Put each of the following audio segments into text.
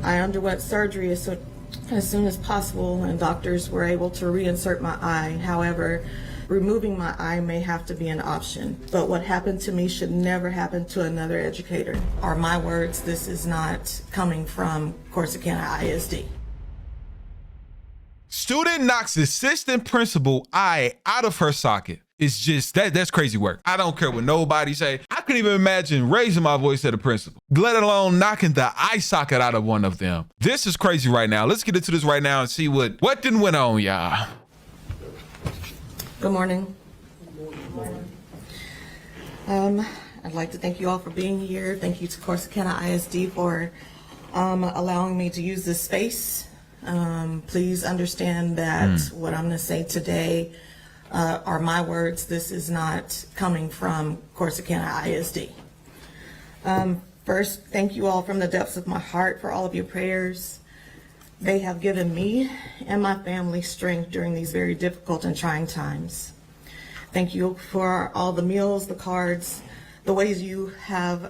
I underwent surgery as soon as possible, and doctors were able to reinsert my eye. However, removing my eye may have to be an option. But what happened to me should never happen to another educator. Are my words. This is not coming from Corsicana ISD. Student knocks assistant principal eye out of her socket. It's just, that's crazy work. I don't care what nobody say. I couldn't even imagine raising my voice at a principal, let alone knocking the eye socket out of one of them. This is crazy right now. Let's get into this right now and see what done went on, y'all. Good morning. I'd like to thank you all for being here. Thank you to Corsicana ISD for allowing me to use this space. Please understand that what I'm going to say today are my words. This is not coming from Corsicana ISD. First, thank you all from the depths of my heart for all of your prayers. They have given me and my family strength during these very difficult and trying times. Thank you for all the meals, the cards, the ways you have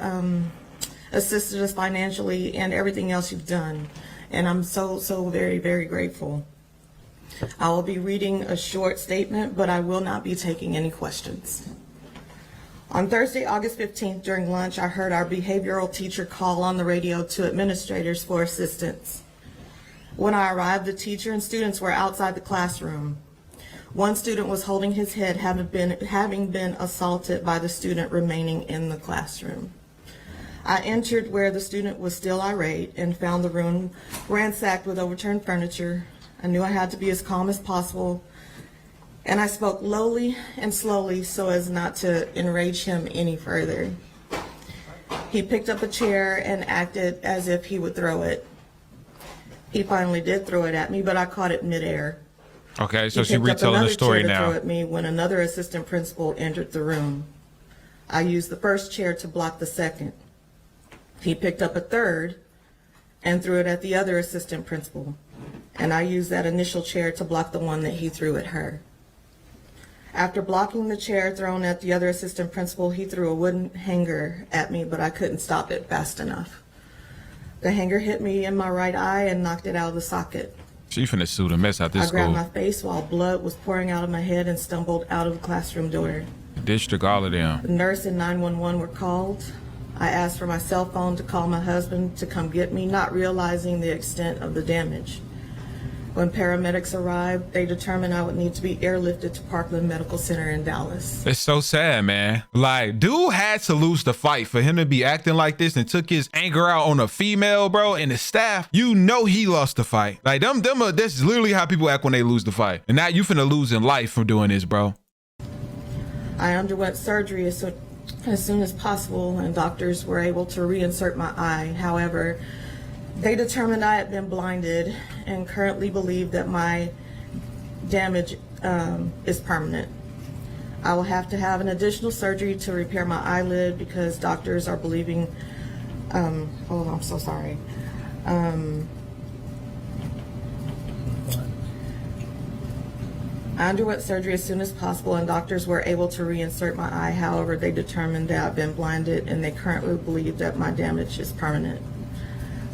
assisted us financially, and everything else you've done. And I'm so very, very grateful. I will be reading a short statement, but I will not be taking any questions. On Thursday, August 15th, during lunch, I heard our behavioral teacher call on the radio to administrators for assistance. When I arrived, the teacher and students were outside the classroom. One student was holding his head, having been assaulted by the student remaining in the classroom. I entered where the student was still irate and found the room ransacked with overturned furniture. I knew I had to be as calm as possible, and I spoke lowly and slowly so as not to enrage him any further. He picked up a chair and acted as if he would throw it. He finally did throw it at me, but I caught it midair. Okay, so she's retelling the story now. He picked up another chair to throw at me when another assistant principal entered the room. I used the first chair to block the second. He picked up a third and threw it at the other assistant principal, and I used that initial chair to block the one that he threw at her. After blocking the chair thrown at the other assistant principal, he threw a wooden hanger at me, but I couldn't stop it fast enough. The hanger hit me in my right eye and knocked it out of the socket. She finna sue the mess out this school. I grabbed my face while blood was pouring out of my head and stumbled out of the classroom door. District, all of them. The nurse and 911 were called. I asked for my cell phone to call my husband to come get me, not realizing the extent of the damage. When paramedics arrived, they determined I would need to be airlifted to Parkland Medical Center in Dallas. It's so sad, man. Like, dude had to lose the fight for him to be acting like this and took his anger out on a female, bro, and the staff. You know he lost the fight. Like, this is literally how people act when they lose the fight. And now you finna lose in life from doing this, bro. I underwent surgery as soon as possible, and doctors were able to reinsert my eye. However, they determined I had been blinded and currently believe that my damage is permanent. I will have to have an additional surgery to repair my eyelid because doctors are believing, oh, I'm so sorry. I underwent surgery as soon as possible, and doctors were able to reinsert my eye. However, they determined that I've been blinded, and they currently believe that my damage is permanent.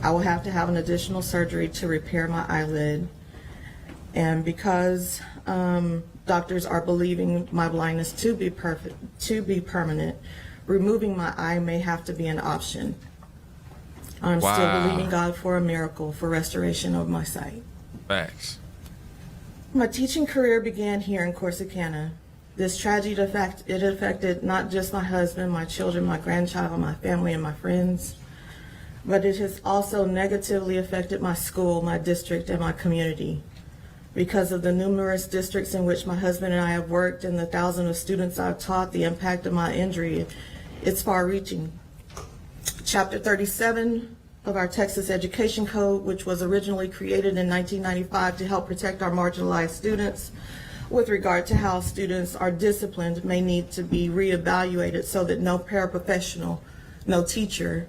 I will have to have an additional surgery to repair my eyelid, and because doctors are believing my blindness to be permanent, removing my eye may have to be an option. I'm still believing God for a miracle for restoration of my sight. Facts. My teaching career began here in Corsicana. This tragedy affected not just my husband, my children, my grandchild, my family, and my friends, but it has also negatively affected my school, my district, and my community. Because of the numerous districts in which my husband and I have worked and the thousands of students I've taught, the impact of my injury, it's far-reaching. Chapter 37 of our Texas Education Code, which was originally created in 1995 to help protect our marginalized students with regard to how students are disciplined, may need to be reevaluated so that no paraprofessional, no teacher,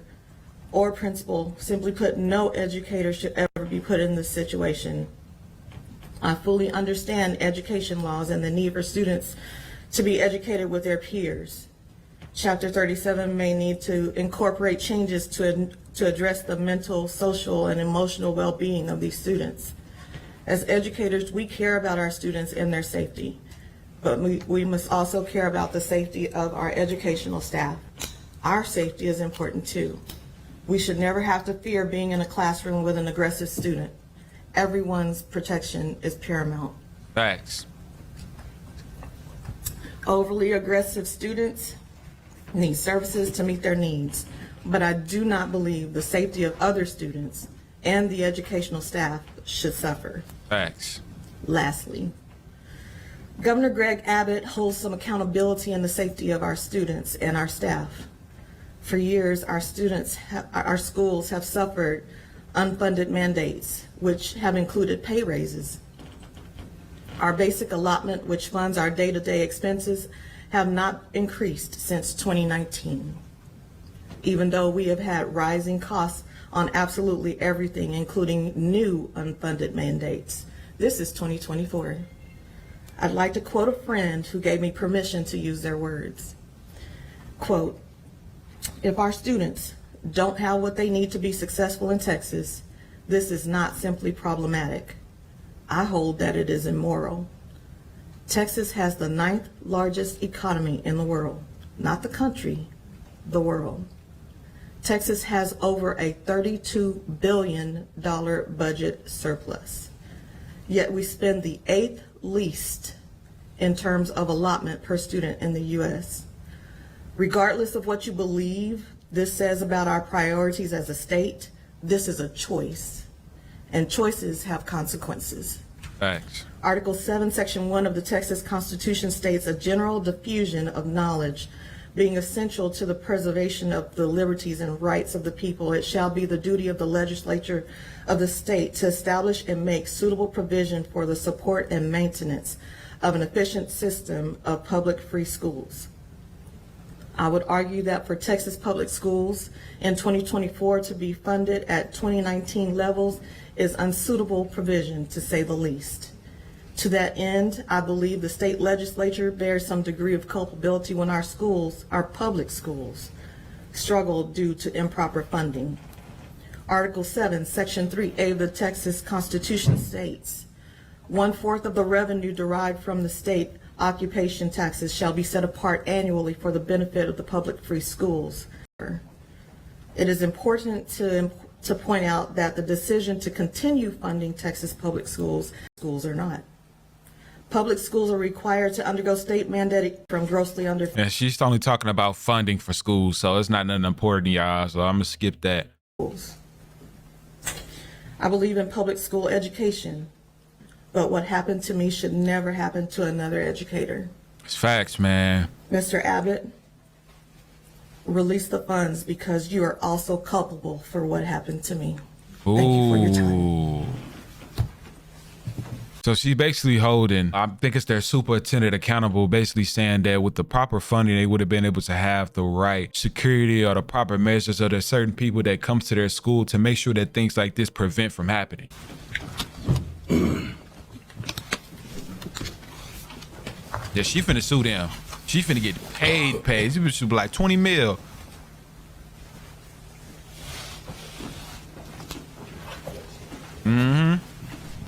or principal, simply put, no educator should ever be put in this situation. I fully understand education laws and the need for students to be educated with their peers. Chapter 37 may need to incorporate changes to address the mental, social, and emotional well-being of these students. As educators, we care about our students and their safety, but we must also care about the safety of our educational staff. Our safety is important too. We should never have to fear being in a classroom with an aggressive student. Everyone's protection is paramount. Thanks. Overly aggressive students need services to meet their needs, but I do not believe the safety of other students and the educational staff should suffer. Thanks. Lastly, Governor Greg Abbott holds some accountability in the safety of our students and our staff. For years, our schools have suffered unfunded mandates, which have included pay raises. Our basic allotment, which funds our day-to-day expenses, have not increased since 2019, even though we have had rising costs on absolutely everything, including new unfunded mandates. This is 2024. I'd like to quote a friend who gave me permission to use their words. Quote, "If our students don't have what they need to be successful in Texas, this is not simply problematic. I hold that it is immoral. Texas has the 9th largest economy in the world, not the country, the world. Texas has over a $32 billion budget surplus, yet we spend the 8th least in terms of allotment per student in the U.S. Regardless of what you believe this says about our priorities as a state, this is a choice, and choices have consequences." Thanks. Article 7, Section 1 of the Texas Constitution states a general diffusion of knowledge being essential to the preservation of the liberties and rights of the people. It shall be the duty of the legislature of the state to establish and make suitable provision for the support and maintenance of an efficient system of public free schools. I would argue that for Texas public schools in 2024 to be funded at 2019 levels is unsuitable provision, to say the least. To that end, I believe the state legislature bears some degree of culpability when our schools, our public schools, struggle due to improper funding. Article 7, Section 3A of the Texas Constitution states, 1/4 of the revenue derived from the state occupation taxes shall be set apart annually for the benefit of the public free schools. It is important to point out that the decision to continue funding Texas public schools are not. Public schools are required to undergo state mandated from grossly under. And she's only talking about funding for schools, so it's not nothing important, y'all. So I'm gonna skip that. Schools. I believe in public school education, but what happened to me should never happen to another educator. It's facts, man. Mr. Abbott, release the funds because you are also culpable for what happened to me. Ooh. Thank you for your time. So she basically holding, I think it's their superintendent accountable, basically saying that with the proper funding, they would have been able to have the right security or the proper measures, or there's certain people that come to their school to make sure that things like this prevent from happening. Yeah, she finna sue them. She finna get paid. She should be like 20 mil.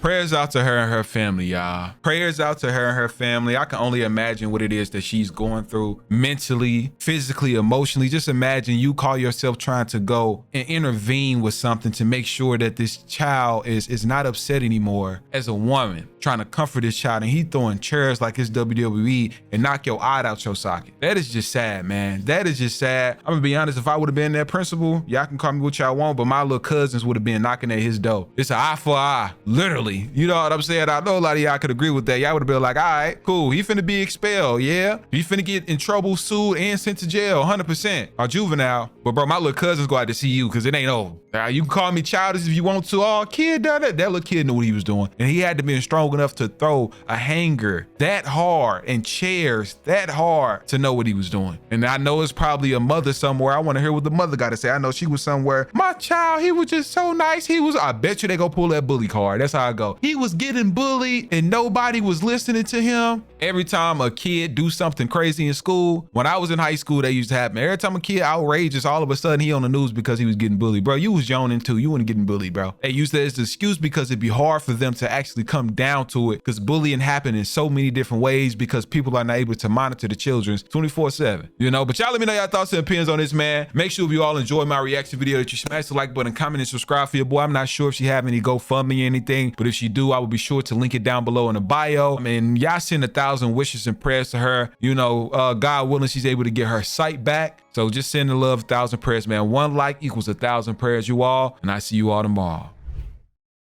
Prayers out to her and her family, y'all. Prayers out to her and her family. I can only imagine what it is that she's going through mentally, physically, emotionally. Just imagine you call yourself trying to go and intervene with something to make sure that this child is not upset anymore as a woman, trying to comfort this child, and he throwing chairs like it's WWE and knock your eye out your socket. That is just sad, man. That is just sad. I'm gonna be honest, if I would have been that principal, y'all can call me what y'all want, but my little cousins would have been knocking at his door. It's an eye for eye, literally. You know what I'm saying? I know a lot of y'all could agree with that. Y'all would have been like, all right, cool. He finna be expelled, yeah? He finna get in trouble, sued, and sent to jail, 100%. Or juvenile. But bro, my little cousins go out to see you because it ain't over. Now, you can call me childish if you want to. Oh, kid done it. That little kid knew what he was doing. And he had to be strong enough to throw a hanger that hard and chairs that hard to know what he was doing. And I know it's probably a mother somewhere. I want to hear what the mother got to say. I know she was somewhere. My child, he was just so nice. I bet you they go pull that bully card. That's how I go. He was getting bullied and nobody was listening to him. Every time a kid do something crazy in school, when I was in high school, that used to happen. Every time a kid outrageous, all of a sudden he on the news because he was getting bullied. Bro, you was joning too. You weren't getting bullied, bro. They used that as the excuse because it'd be hard for them to actually come down to it, because bullying happen in so many different ways because people are not able to monitor the children 24/7, you know. But y'all let me know y'all thoughts and opinions on this, man. Make sure if you all enjoy my reaction video that you smash the like button, comment, and subscribe for your boy. I'm not sure if she have any GoFundMe or anything, but if she do, I will be sure to link it down below in the bio. I mean, y'all send 1,000 wishes and prayers to her. You know, God willing, she's able to get her sight back. So just send the love, 1,000 prayers, man. 1 like equals 1,000 prayers, you all. And I see you all tomorrow.